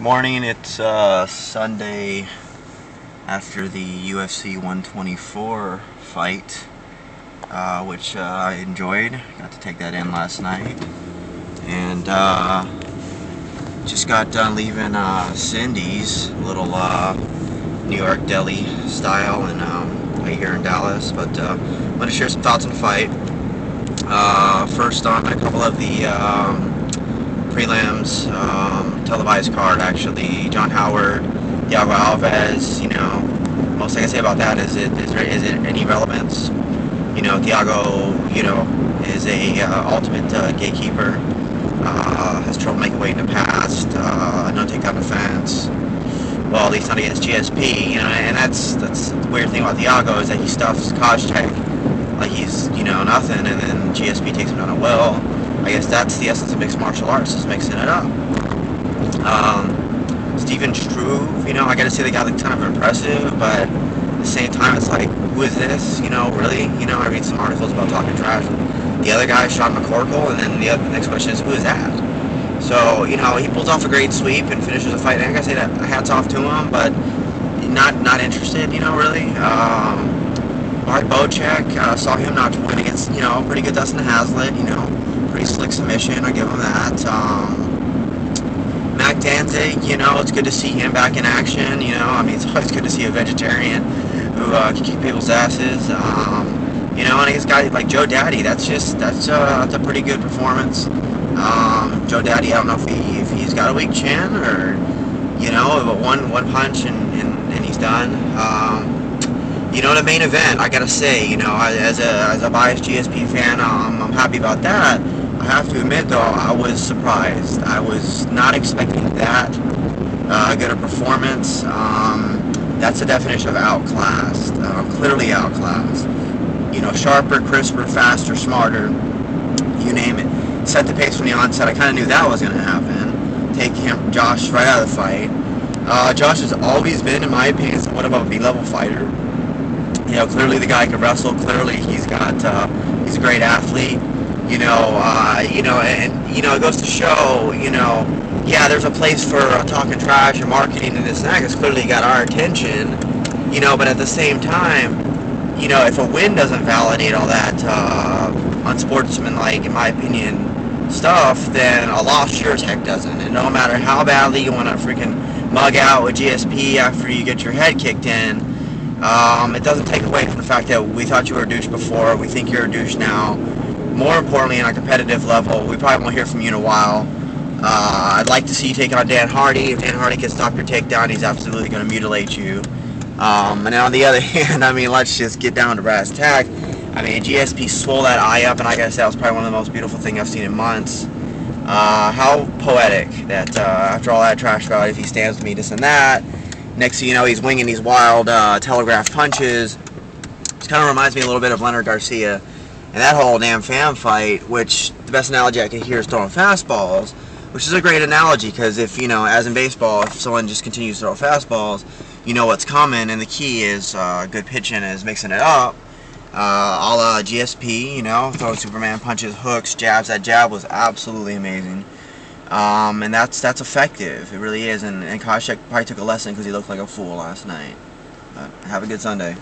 Morning, it's Sunday after the UFC 124 fight, which I enjoyed. Got to take that in last night. And just got done leaving Cindy's, little New York deli style, and right here in Dallas. But I'm going to share some thoughts on the fight. First on a couple of the prelims, televised card actually. John Howard, Thiago Alves. Most I can say about that is it any relevance? Thiago, is a ultimate gatekeeper. Has trouble making weight in the past. No takedown defense. Well, at least not against GSP. And that's the weird thing about Thiago is that he stuffs Koscheck like he's nothing, and then GSP takes him down at will. I guess that's the essence of mixed martial arts, is mixing it up. Steven Struve, I gotta say the guy looked kind of impressive, but at the same time it's like, who is this? Really? I read some articles about talking trash. The other guy shot McCorkle, and then the next question is, who is that? So, he pulls off a great sweep and finishes the fight. And I gotta say that hats off to him, but not interested, really. Mark Bocek, saw him not to win against, pretty good Dustin Hazlitt, pretty slick submission, I give him that. Mac Danzig, it's good to see him back in action, it's always good to see a vegetarian who can kick people's asses, and I guess guys like Joe Daddy, that's a pretty good performance. Joe Daddy, I don't know if he's got a weak chin, or, but one punch and he's done. The main event, I gotta say, as a biased GSP fan, I'm happy about that. I have to admit, though, I was surprised. I was not expecting that good a performance. That's the definition of outclassed. Clearly outclassed. Sharper, crisper, faster, smarter, you name it. Set the pace from the onset. I kind of knew that was going to happen. Take Josh right out of the fight. Josh has always been, in my opinion, somewhat of a B-level fighter. Clearly the guy can wrestle. Clearly he's a great athlete. It goes to show, yeah, there's a place for talking trash and marketing and this and that, because clearly he got our attention, but at the same time, if a win doesn't validate all that unsportsmanlike, in my opinion, stuff, then a loss sure as heck doesn't. And no matter how badly you want to freaking mug out with GSP after you get your head kicked in, it doesn't take away from the fact that we thought you were a douche before, we think you're a douche now. More importantly, on a competitive level, we probably won't hear from you in a while. I'd like to see you take on Dan Hardy. If Dan Hardy can stop your takedown, he's absolutely going to mutilate you. And on the other hand, let's just get down to brass tack. GSP swole that eye up, and I gotta say, that was probably one of the most beautiful things I've seen in months. How poetic that after all that trash about if he stands with me, this and that, next thing you know, he's winging these wild telegraph punches. This kind of reminds me a little bit of Leonard Garcia. And that whole damn fan fight, which the best analogy I can hear is throwing fastballs, which is a great analogy, because if, as in baseball, if someone just continues to throw fastballs, you know what's coming, and the key is good pitching is mixing it up. A la GSP, throwing Superman punches, hooks, jabs. That jab was absolutely amazing. And that's effective. It really is. And Koscheck probably took a lesson because he looked like a fool last night. But have a good Sunday.